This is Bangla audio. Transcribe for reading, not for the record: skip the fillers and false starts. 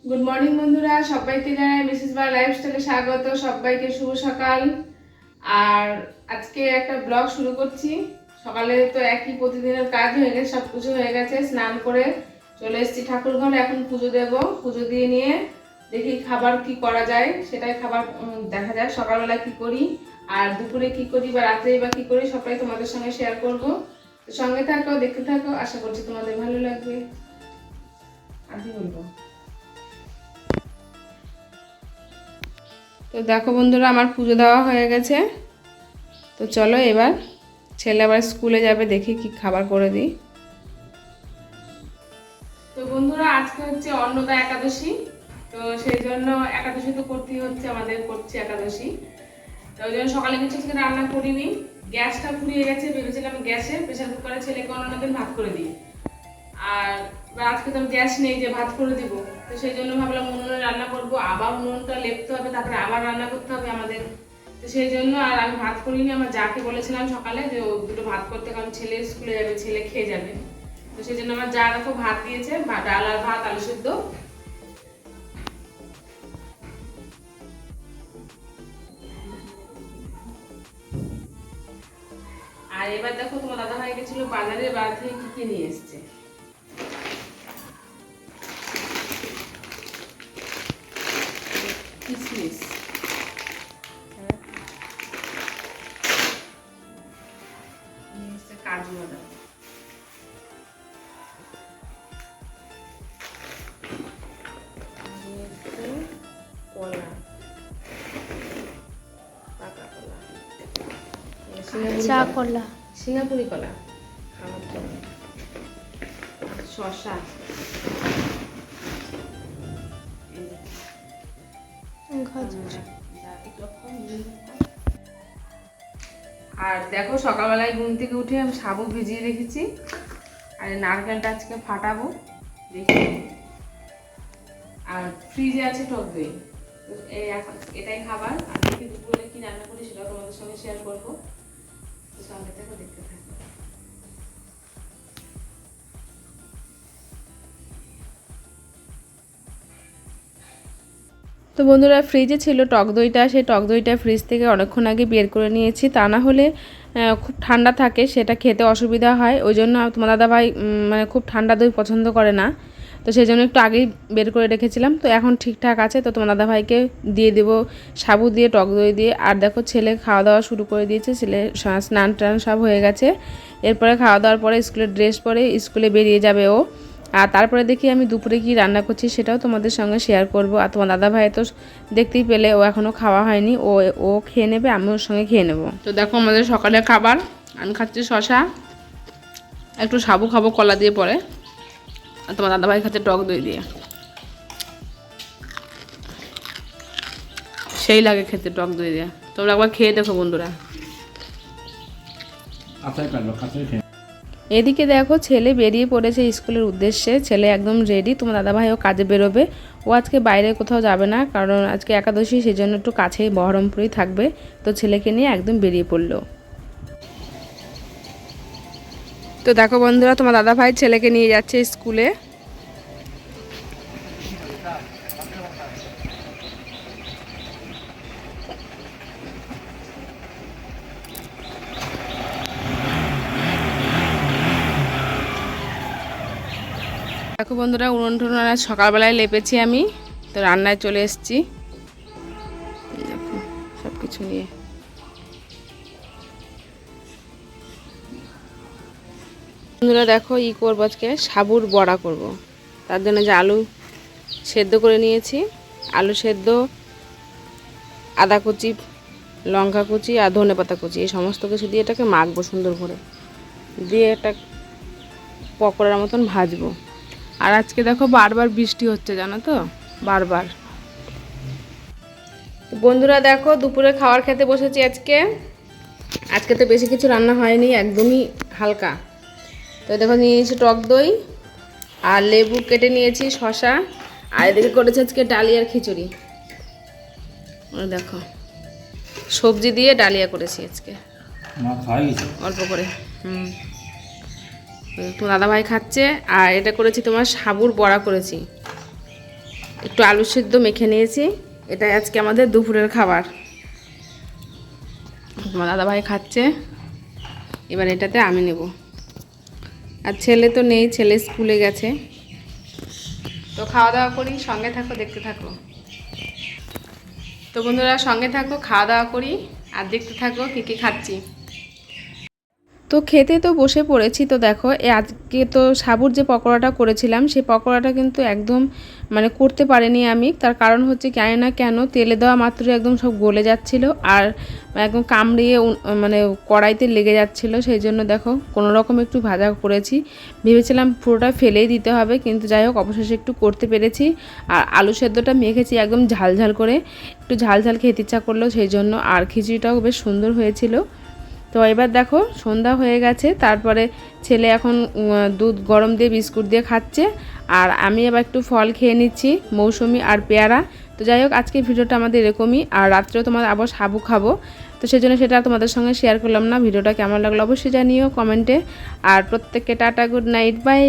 গুড মর্নিং বন্ধুরা, সবাইকে জানাই মিসেস বার লাইফস্টাইলে স্বাগত। সবাইকে শুভ সকাল। আর আজকে একটা ব্লগ শুরু করছি। সকালে তো একই প্রতিদিনের কাজ হয়ে গেছে, সব কিছু হয়ে গেছে। স্নান করে চলে এসেছি ঠাকুর ঘরে, এখন পুজো দেব। পুজো দিয়ে নিয়ে দেখি খাবার কি করা যায়, সেটাই খাবার দেখা যাক সকালবেলা কি করি, আর দুপুরে কি করি বা রাত্রেই বা কি করি, সবাই তোমাদের সঙ্গে শেয়ার করবো। তো সঙ্গে থাকো, দেখতে থাকো, আশা করছি তোমাদের ভালো লাগবে। আর কি বলবো, তো দেখো বন্ধুরা, আমার পুজো দেওয়া হয়ে গেছে। তো চলো এবার ছেলে আবার স্কুলে যাবে, দেখি কি খাবার করে দিই। তো বন্ধুরা, আজকে হচ্ছে অন্নদা একাদশী। তো সেই জন্য একাদশী তো করতেই হচ্ছে, আমাদের করছে একাদশী। তো ওই জন্য সকালে কিছু থেকে রান্না করিনি। গ্যাসটা ফুরিয়ে গেছে, ভেবেছিলাম গ্যাসে প্রেশার কুকারে ছেলেকে অন্যদিন ভাত করে দিই। আর আজকে তো গ্যাস নেই যে ভাত করে দিব। তো সেই জন্য ভাবলাম উনুনে রান্না করবো, আবার উনুনটা লেপতে হবে, তারপরে আবার রান্না করতে হবে আমাদের। তো সেই জন্য আর আমি ভাত করিনি। আমার যাকে বলেছিলাম সকালে যে ও দুটো ভাত করতে, কারণ ছেলে স্কুলে যাবে, ছেলে খেয়ে যাবে। তো সেই জন্য আমার যা দেখো ভাত দিয়েছে, ডাল আর ভাত, আলু সেদ্ধ। আর এবার দেখো তোমার দাদা ভাই গেছিল বাজারে, বাজার থেকে কি কি নিয়ে এসছে। কিসমিস, কাজু বাদাম, কলা, পাকা কলা, সিঙ্গাপুরি কলা, শসা, আর দেখো সকালবেলায় ঘুম থেকে উঠে আমি সাবু ভিজিয়ে রেখেছি। আর নারকেলটা আজকে ফাটাবো দেখি। আর ফ্রিজে আছে টক দই। এই এখন এটাই খাবার। আর দেখি দুপুরে কি রান্না করি সেটা তোমাদের সঙ্গে শেয়ার করবো। সঙ্গে থেকে দেখতে থাকো। তো বন্ধুরা, ফ্রিজে ছিল টক দইটা, সেই টক দইটা ফ্রিজ থেকে অনেকক্ষণ আগে বের করে নিয়েছি। তা না হলে খুব ঠান্ডা থাকে, সেটা খেতে অসুবিধা হয়। ওই জন্য তোমার দাদাভাই মানে খুব ঠান্ডা দই পছন্দ করে না। তো সেই জন্য একটু আগেই বের করে রেখেছিলাম। তো এখন ঠিকঠাক আছে। তো তোমার দাদাভাইকে দিয়ে দেবো সাবু দিয়ে, টক দই দিয়ে। আর দেখো ছেলে খাওয়া দাওয়া শুরু করে দিয়েছে। ছেলে স্নান টান সব হয়ে গেছে। এরপরে খাওয়া দাওয়ার পরে স্কুলের ড্রেস পরে স্কুলে বেরিয়ে যাবে ও। আর তারপরে দেখি আমি দুপুরে কি রান্না করছি সেটাও তোমাদের সঙ্গে শেয়ার করব। আর তোমার দাদা ভাই তো দেখতেই পেলে, ও এখনও খাওয়া হয়নি। ও খেয়ে নেবে, আমি ওর সঙ্গে খেয়ে নেব। তো দেখো আমাদের সকালের খাবার, আমি খাচ্ছি শশা, একটু সাবু খাবো কলা দিয়ে পরে। আর তোমার দাদা ভাই খাচ্ছে টক দই দিয়ে। সেই লাগে খেতে টক দই দিয়ে। তোমরা একবার খেয়ে দেখো বন্ধুরা। এদিকে দেখো ছেলে বেরিয়ে পড়েছে স্কুলের উদ্দেশ্যে। ছেলে একদম রেডি। তোমার দাদাভাইও কাজে বেরোবে। ও আজকে বাইরে কোথাও যাবে না, কারণ আজকে একাদশী, সেই জন্য একটু কাছেই বহরমপুরেই থাকবে। তো ছেলেকে নিয়ে একদম বেরিয়ে পড়লো। তো দেখো বন্ধুরা, তোমার দাদাভাই ছেলেকে নিয়ে যাচ্ছে স্কুলে। দেখো বন্ধুরা, উনুন টুনুন সকালবেলায় লেপেছি আমি। তো রান্নায় চলে এসেছি, দেখো সব কিছু নিয়ে। বন্ধুরা দেখো, করবো আজকে সাবুর বড়া করব। তার জন্য যে আলু সেদ্ধ করে নিয়েছি, আলু সেদ্ধ, আদা কুচি, লঙ্কা কুচি আর ধনে পাতা কুচি, এই সমস্ত কিছু দিয়ে এটাকে মাখবো সুন্দর করে, দিয়ে এটা পকোড়ার মতন ভাজবো। আর আজকে দেখো বারবার বৃষ্টি হচ্ছে, জানো তো, বারবার। বন্ধুরা দেখো, দুপুরে খাবার খেতে বসেছি আজকে। আজকে তো বেশি কিছু রান্না হয়নি, একদমই হালকা। তো দেখো নিয়েছি টক দই, আর লেবু কেটে নিয়েছি, শসা, আর এদিকে করেছে আজকে ডালিয়ার খিচুড়ি। দেখো সবজি দিয়ে ডালিয়া করেছি আজকে অল্প করে। তো দাদাভাই খাচ্ছে। আর এটা করেছি তোমার সাবুর বড়া করেছি। একটু আলু সেদ্ধ মেখে নিয়েছি। এটাই আজকে আমাদের দুপুরের খাবার। তোমার দাদাভাই খাচ্ছে, এবার এটাতে আমি নেব। আর ছেলে তো নেই, ছেলে স্কুলে গেছে। তো খাওয়া দাওয়া করি, সঙ্গে থাকো, দেখতে থাকো। তো বন্ধুরা সঙ্গে থাকো, খাওয়া দাওয়া করি আর দেখতে থাকো কী কী খাচ্ছি। তো খেতে তো বসে পড়েছি। তো দেখো আজকে তো সাবুর যে পকোড়াটা করেছিলাম সেই পকোড়াটা কিন্তু একদম মানে করতে পারিনি আমি। তার কারণ হচ্ছে জানি না কেন তেলে দেওয়া মাত্রই একদম সব গলে যাচ্ছিলো আর একদম কামড়িয়ে মানে কড়াইতে লেগে যাচ্ছিলো। সেই জন্য দেখো কোনো রকম একটু ভাজা করেছি, ভেবেছিলাম পুরোটা ফেলেই দিতে হবে, কিন্তু যাই হোক অবশেষে একটু করতে পেরেছি। আর আলু সেদ্ধটা মেখেছি একদম ঝাল ঝাল করে, একটু ঝাল ঝাল খেতে ইচ্ছা করলো সেই জন্য। আর খিচুড়িটাও বেশ সুন্দর হয়েছিল। তো এবার দেখো সন্ধ্যা হয়ে গেছে, তারপরে ছেলে এখন দুধ গরম দিয়ে বিস্কুট দিয়ে খাচ্ছে আর আমি এবার একটু ফল খেয়ে নিচ্ছি, মৌসুমি আর পেয়ারা। তো যাই হোক আজকে ভিডিওটা আমাদের এরকমই। আর রাত্রেও তোমাদের আবার সাবু খাবো, তো সেই জন্য সেটা তোমাদের সঙ্গে শেয়ার করলাম না। ভিডিওটা কেমন লাগলো অবশ্যই জানিও কমেন্টে। আর প্রত্যেককে টাটা, গুড নাইট, বাই।